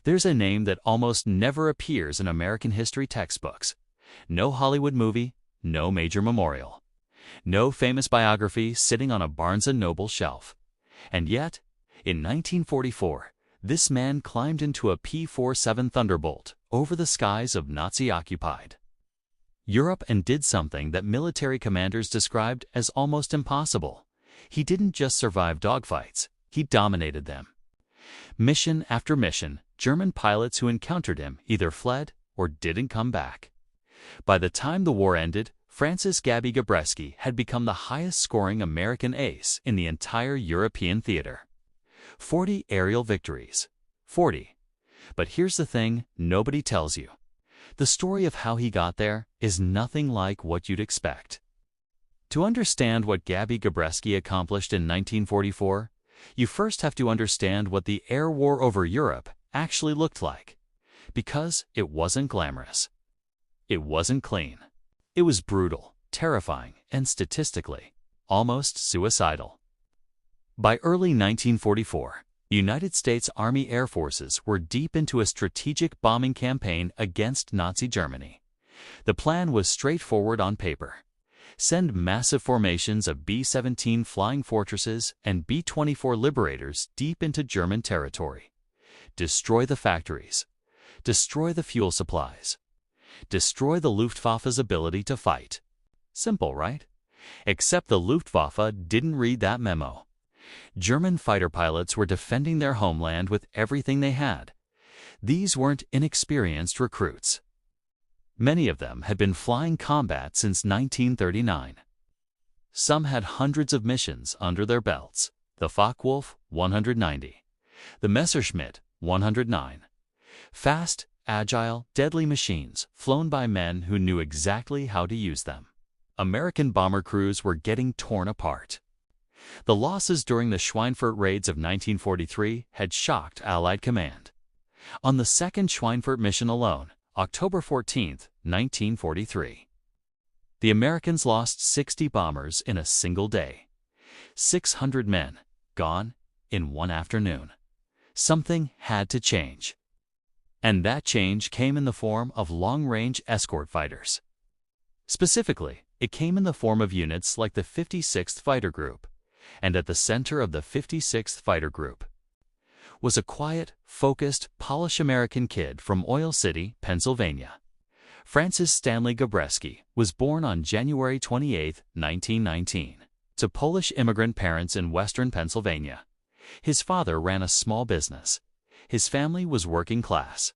There's a name that almost never appears in American history textbooks. No Hollywood movie, no major memorial, no famous biography sitting on a Barnes & Noble shelf. And yet, in 1944, this man climbed into a P-47 Thunderbolt over the skies of Nazi-occupied Europe and did something that military commanders described as almost impossible. He didn't just survive dogfights, he dominated them. Mission after mission, German pilots who encountered him either fled or didn't come back. By the time the war ended, Francis Gabby Gabreski had become the highest-scoring American ace in the entire European theater. 40 aerial victories. 40. But here's the thing nobody tells you. The story of how he got there is nothing like what you'd expect. To understand what Gabby Gabreski accomplished in 1944, you first have to understand what the air war over Europe actually looked like. Because it wasn't glamorous. It wasn't clean. It was brutal, terrifying, and statistically, almost suicidal. By early 1944, the United States Army Air Forces were deep into a strategic bombing campaign against Nazi Germany. The plan was straightforward on paper. Send massive formations of B-17 Flying Fortresses and B-24 Liberators deep into German territory. Destroy the factories. Destroy the fuel supplies. Destroy the Luftwaffe's ability to fight. Simple, right? Except the Luftwaffe didn't read that memo. German fighter pilots were defending their homeland with everything they had. These weren't inexperienced recruits. Many of them had been flying combat since 1939. Some had hundreds of missions under their belts. The Focke-Wulf, 190. The Messerschmitt, 109. Fast, agile, deadly machines flown by men who knew exactly how to use them. American bomber crews were getting torn apart. The losses during the Schweinfurt raids of 1943 had shocked Allied command. On the second Schweinfurt mission alone, October 14, 1943, the Americans lost 60 bombers in a single day. 600 men gone in one afternoon. Something had to change. And that change came in the form of long-range escort fighters. Specifically, it came in the form of units like the 56th Fighter Group, and at the center of the 56th Fighter Group was a quiet, focused, Polish American kid from Oil City, Pennsylvania. Francis Stanley Gabreski was born on January 28, 1919, to Polish immigrant parents in western Pennsylvania. His father ran a small business. His family was working class.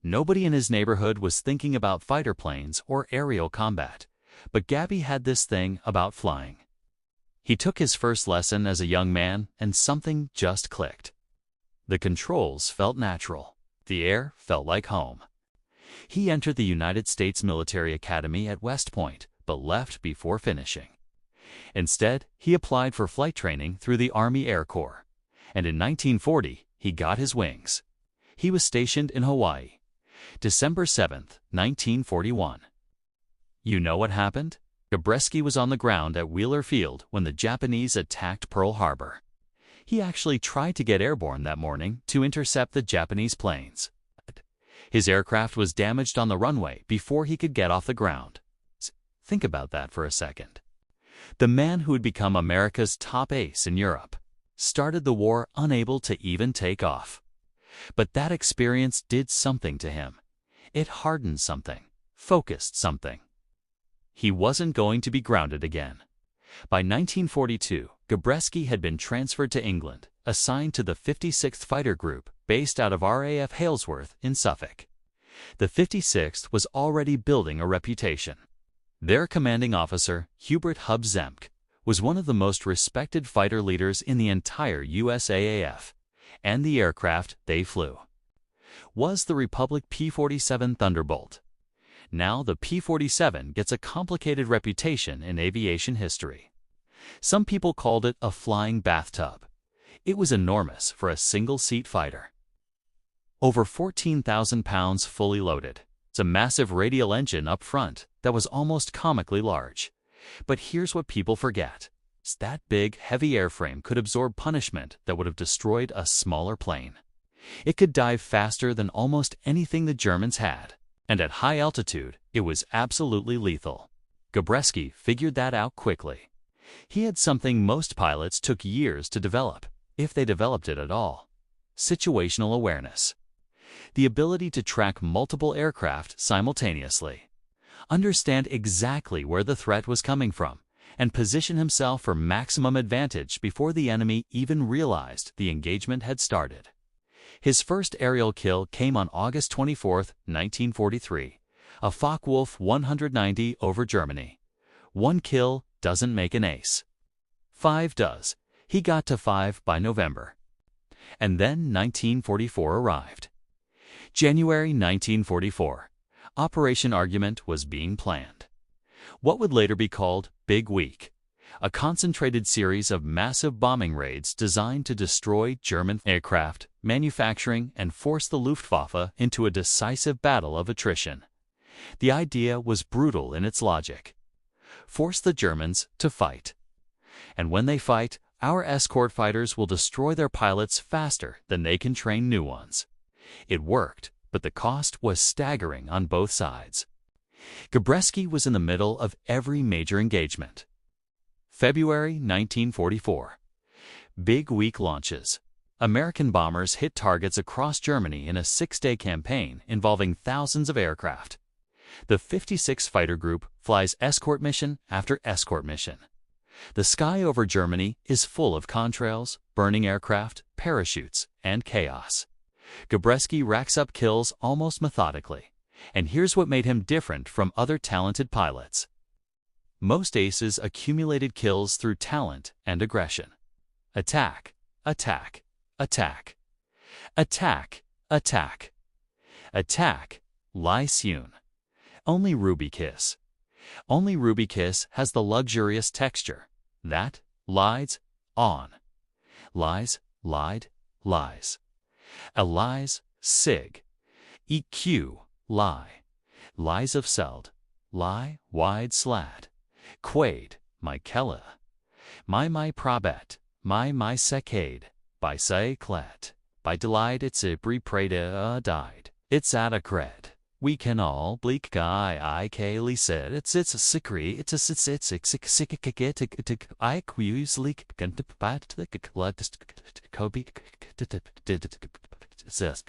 Nobody in his neighborhood was thinking about fighter planes or aerial combat, but Gabby had this thing about flying. He took his first lesson as a young man, and something just clicked. The controls felt natural. The air felt like home. He entered the United States Military Academy at West Point, but left before finishing. Instead, he applied for flight training through the Army Air Corps, and in 1940, he got his wings. He was stationed in Hawaii. December 7, 1941. You know what happened? Gabreski was on the ground at Wheeler Field when the Japanese attacked Pearl Harbor. He actually tried to get airborne that morning to intercept the Japanese planes. His aircraft was damaged on the runway before he could get off the ground. Think about that for a second. The man who had become America's top ace in Europe started the war unable to even take off. But that experience did something to him. It hardened something, focused something. He wasn't going to be grounded again. By 1942, Gabreski had been transferred to England, assigned to the 56th Fighter Group based out of RAF Halesworth in Suffolk. The 56th was already building a reputation. Their commanding officer, Hubert Hub Zemk, was one of the most respected fighter leaders in the entire USAAF, and the aircraft they flew was the Republic P-47 Thunderbolt. Now the P-47 gets a complicated reputation in aviation history. Some people called it a flying bathtub. It was enormous for a single-seat fighter. Over 14,000 pounds fully loaded. It's a massive radial engine up front that was almost comically large. But here's what people forget. That big, heavy airframe could absorb punishment that would have destroyed a smaller plane. It could dive faster than almost anything the Germans had, and at high altitude, it was absolutely lethal. Gabreski figured that out quickly. He had something most pilots took years to develop, if they developed it at all: situational awareness. The ability to track multiple aircraft simultaneously, understand exactly where the threat was coming from, and position himself for maximum advantage before the enemy even realized the engagement had started. His first aerial kill came on August 24, 1943, a Focke-Wulf 190 over Germany. One kill doesn't make an ace. 5 does. He got to 5 by November. And then 1944 arrived. January 1944. Operation Argument was being planned. What would later be called Big Week, a concentrated series of massive bombing raids designed to destroy German aircraft, manufacturing, and force the Luftwaffe into a decisive battle of attrition. The idea was brutal in its logic. Force the Germans to fight. And when they fight, our escort fighters will destroy their pilots faster than they can train new ones. It worked, but the cost was staggering on both sides. Gabreski was in the middle of every major engagement. February 1944. Big Week launches. American bombers hit targets across Germany in a 6-day campaign involving thousands of aircraft. The 56 Fighter Group flies escort mission after escort mission. The sky over Germany is full of contrails, burning aircraft, parachutes, and chaos. Gabreski racks up kills almost methodically, and here's what made him different from other talented pilots. Most aces accumulated kills through talent and aggression. Attack, attack, attack. Attack, attack. Attack, Lie Seun. Only Ruby Kiss. Only Ruby Kiss has the luxurious texture that lies on. Lies, lied, lies. Lies, sig. EQ, lie. Lies of Seld. Lie, wide slad. Quaid, Michaela. My probet. My secade. By say clet. By delight it's ibri preda died. It's at a cred. We can all bleak guy I Kaylee said it's a secret it's I queuse leak can pat the gladest Kobe says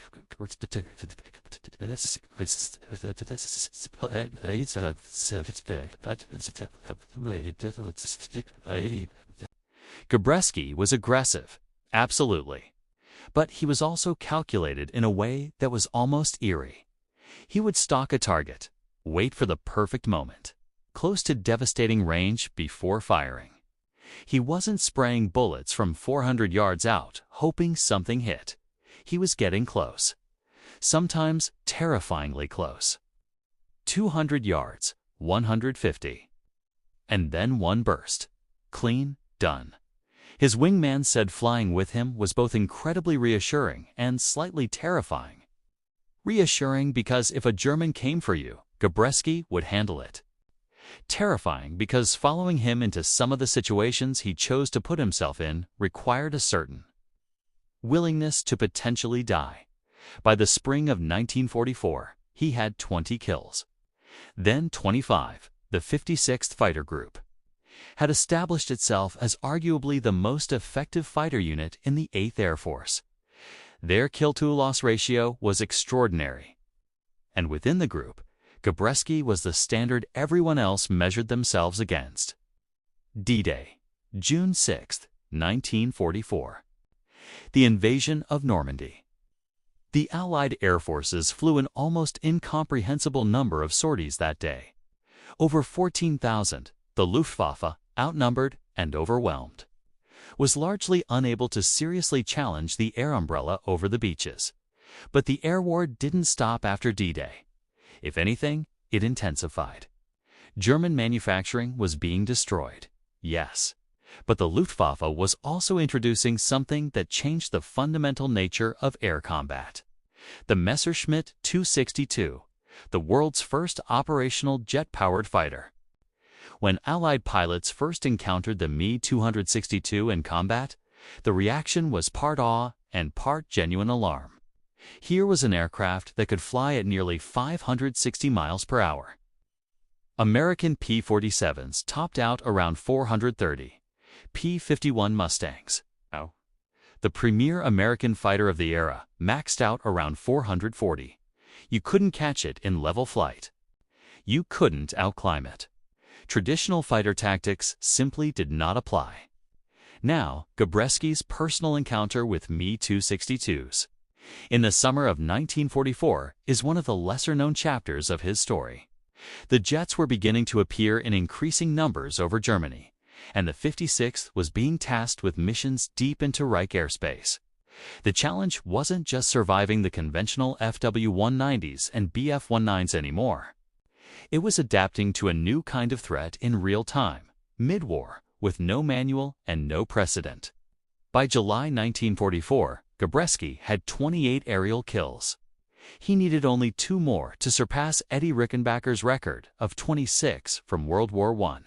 Gabreski was aggressive, absolutely. But he was also calculated in a way that was almost eerie. He would stalk a target, wait for the perfect moment, close to devastating range before firing. He wasn't spraying bullets from 400 yards out, hoping something hit. He was getting close. Sometimes terrifyingly close. 200 yards, 150. And then one burst. Clean, done. His wingman said flying with him was both incredibly reassuring and slightly terrifying. Reassuring because if a German came for you, Gabreski would handle it. Terrifying because following him into some of the situations he chose to put himself in required a certain willingness to potentially die. By the spring of 1944, he had 20 kills. Then 25, the 56th Fighter Group had established itself as arguably the most effective fighter unit in the 8th Air Force. Their kill-to-loss ratio was extraordinary. And within the group, Gabreski was the standard everyone else measured themselves against. D-Day, June 6, 1944. The invasion of Normandy. The Allied air forces flew an almost incomprehensible number of sorties that day. Over 14,000, the Luftwaffe, outnumbered and overwhelmed, was largely unable to seriously challenge the air umbrella over the beaches. But the air war didn't stop after D-Day. If anything, it intensified. German manufacturing was being destroyed, yes. But the Luftwaffe was also introducing something that changed the fundamental nature of air combat. The Messerschmitt 262, the world's first operational jet-powered fighter. When Allied pilots first encountered the Me-262 in combat, the reaction was part awe and part genuine alarm. Here was an aircraft that could fly at nearly 560 miles per hour. American P-47s topped out around 430. P-51 Mustangs, the premier American fighter of the era, maxed out around 440. You couldn't catch it in level flight. You couldn't outclimb it. Traditional fighter tactics simply did not apply. Now, Gabreski's personal encounter with Me-262s in the summer of 1944 is one of the lesser-known chapters of his story. The jets were beginning to appear in increasing numbers over Germany, and the 56th was being tasked with missions deep into Reich airspace. The challenge wasn't just surviving the conventional FW-190s and Bf-19s anymore. It was adapting to a new kind of threat in real time, mid-war, with no manual and no precedent. By July 1944, Gabreski had 28 aerial kills. He needed only 2 more to surpass Eddie Rickenbacker's record of 26 from World War I.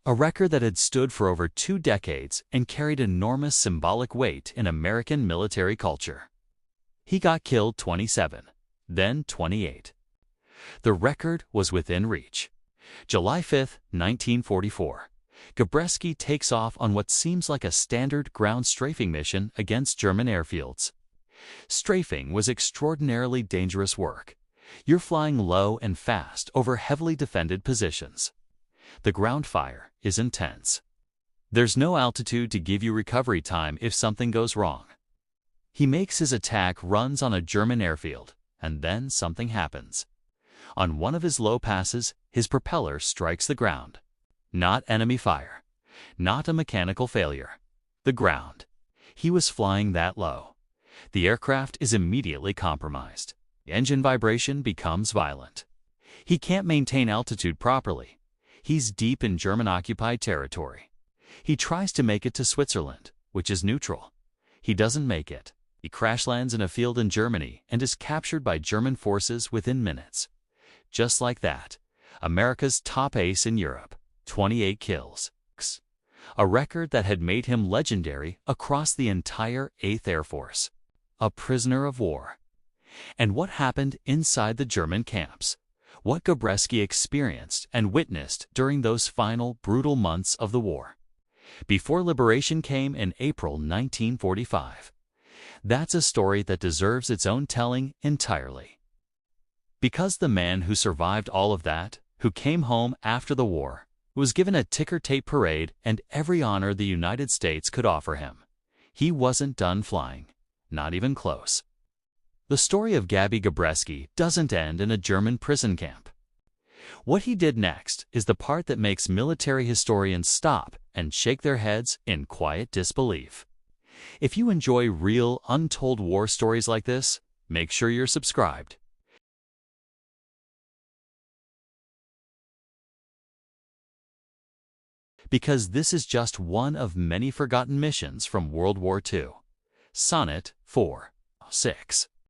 A record that had stood for over 2 decades and carried enormous symbolic weight in American military culture. He got killed 27, then 28. The record was within reach. July 5, 1944. Gabreski takes off on what seems like a standard ground strafing mission against German airfields. Strafing was extraordinarily dangerous work. You're flying low and fast over heavily defended positions. The ground fire is intense. There's no altitude to give you recovery time if something goes wrong. He makes his attack runs on a German airfield, and then something happens. On one of his low passes, his propeller strikes the ground. Not enemy fire. Not a mechanical failure. The ground. He was flying that low. The aircraft is immediately compromised. Engine vibration becomes violent. He can't maintain altitude properly. He's deep in German-occupied territory. He tries to make it to Switzerland, which is neutral. He doesn't make it. He crash lands in a field in Germany and is captured by German forces within minutes. Just like that, America's top ace in Europe, 28 kills. A record that had made him legendary across the entire 8th Air Force. A prisoner of war. And what happened inside the German camps? What Gabreski experienced and witnessed during those final brutal months of the war, before liberation came in April 1945. That's a story that deserves its own telling entirely. Because the man who survived all of that, who came home after the war, was given a ticker-tape parade and every honor the United States could offer him. He wasn't done flying, not even close. The story of Gabby Gabreski doesn't end in a German prison camp. What he did next is the part that makes military historians stop and shake their heads in quiet disbelief. If you enjoy real, untold war stories like this, make sure you're subscribed. Because this is just one of many forgotten missions from World War II. Sonnet 4:6.